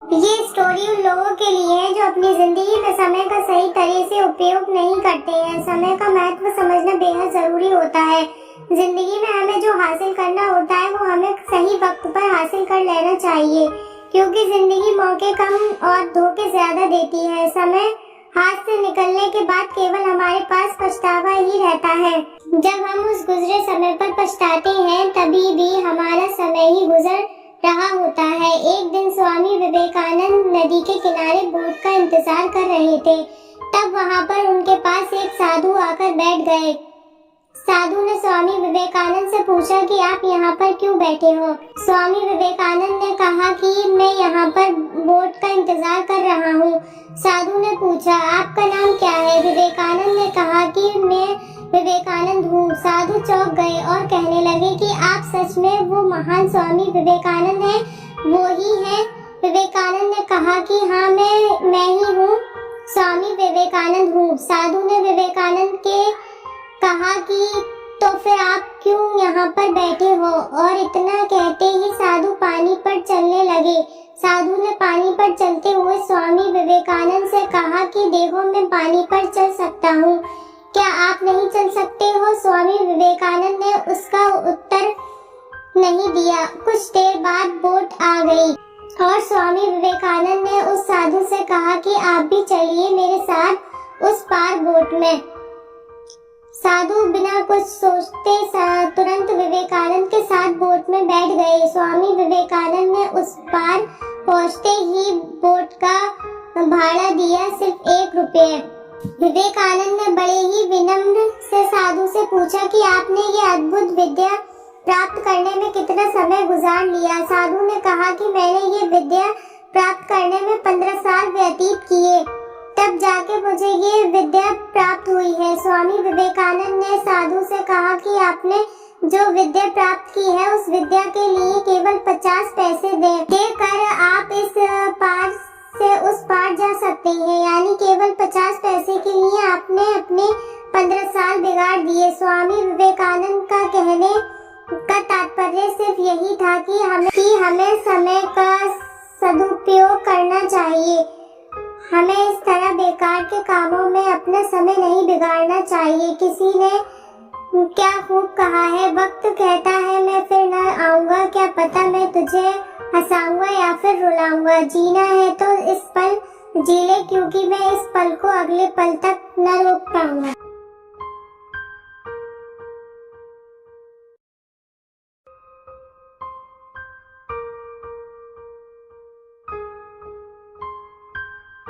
ये स्टोरी उन लोगों के लिए है जो अपनी जिंदगी में समय का सही तरह से उपयोग नहीं करते हैं। समय का महत्व समझना बेहद जरूरी होता है। जिंदगी में हमें जो हासिल करना होता है वो हमें सही वक्त पर हासिल कर लेना चाहिए, क्योंकि जिंदगी मौके कम और धोखे ज्यादा देती है। समय हाथ से निकलने के बाद केवल हमारे पास पछतावा ही रहता है। जब हम उस गुजरे समय पर पछताते हैं, तभी भी हमारा समय ही गुजर रहा होता है। एक दिन स्वामी विवेकानंद नदी के किनारे बोट का इंतजार कर रहे थे। तब वहां पर उनके पास एक साधु आकर बैठ गए। साधु ने स्वामी विवेकानंद से पूछा कि आप यहाँ पर क्यों बैठे हो। स्वामी विवेकानंद ने कहा कि मैं यहाँ पर बोट का इंतजार कर रहा हूँ। साधु ने पूछा, आपका नाम क्या है? विवेकानंद ने कहा कि मैं विवेकानंद हूँ। साधु चौंक गए और कहने लगे कि आप सच में वो महान स्वामी विवेकानंद हैं? वो ही है। विवेकानंद ने कहा कि हाँ, मैं ही हूँ, स्वामी विवेकानंद हूँ। साधु ने विवेकानंद के कहा कि तो फिर आप क्यों यहाँ पर बैठे हो? और इतना कहते ही साधु पानी पर चलने लगे। साधु ने पानी पर चलते हुए स्वामी विवेकानंद से कहा कि देखो, मैं पानी पर चल सकता हूँ, क्या आप नहीं चल सकते हो? स्वामी विवेकानंद ने उसका उत्तर नहीं दिया। कुछ देर बाद बोट आ गई और स्वामी विवेकानंद ने उस साधु से कहा कि आप भी चलिए मेरे साथ उस पार बोट में। साधु बिना कुछ सोचते तुरंत विवेकानंद के साथ बोट में बैठ गए। स्वामी विवेकानंद ने उस पार पहुंचते ही बोट का भाड़ा दिया, सिर्फ 1 रुपये। विवेकानंद ने बड़े ही विनम्र से साधु से पूछा कि आपने ये अद्भुत विद्या प्राप्त करने में कितना समय गुजार लिया? साधु ने कहा कि मैंने ये विद्या प्राप्त करने में 15 साल व्यतीत किए, तब जाके मुझे ये विद्या प्राप्त हुई है। स्वामी विवेकानंद ने साधु से कहा कि आपने जो विद्या प्राप्त की है उस विद्या के लिए केवल 50 पैसे देकर आप इस पार से उस पार जा सकते हैं। यानी केवल 50 पैसे के लिए आपने अपने 15 साल बिगाड़ दिए। स्वामी विवेकानंद का कहने का तात्पर्य सिर्फ यही था कि हमें समय का सदुपयोग करना चाहिए। हमें इस तरह बेकार के कामों में अपना समय नहीं बिगाड़ना चाहिए। किसी ने क्या खूब कहा है, वक्त कहता है मैं फिर न आऊंगा, क्या पता मैं तुझे हंसाऊंगा या फिर रुलाऊंगा। जीना है तो इस पल जी ले, क्योंकि मैं इस पल को अगले पल तक न रोक पाऊंगा।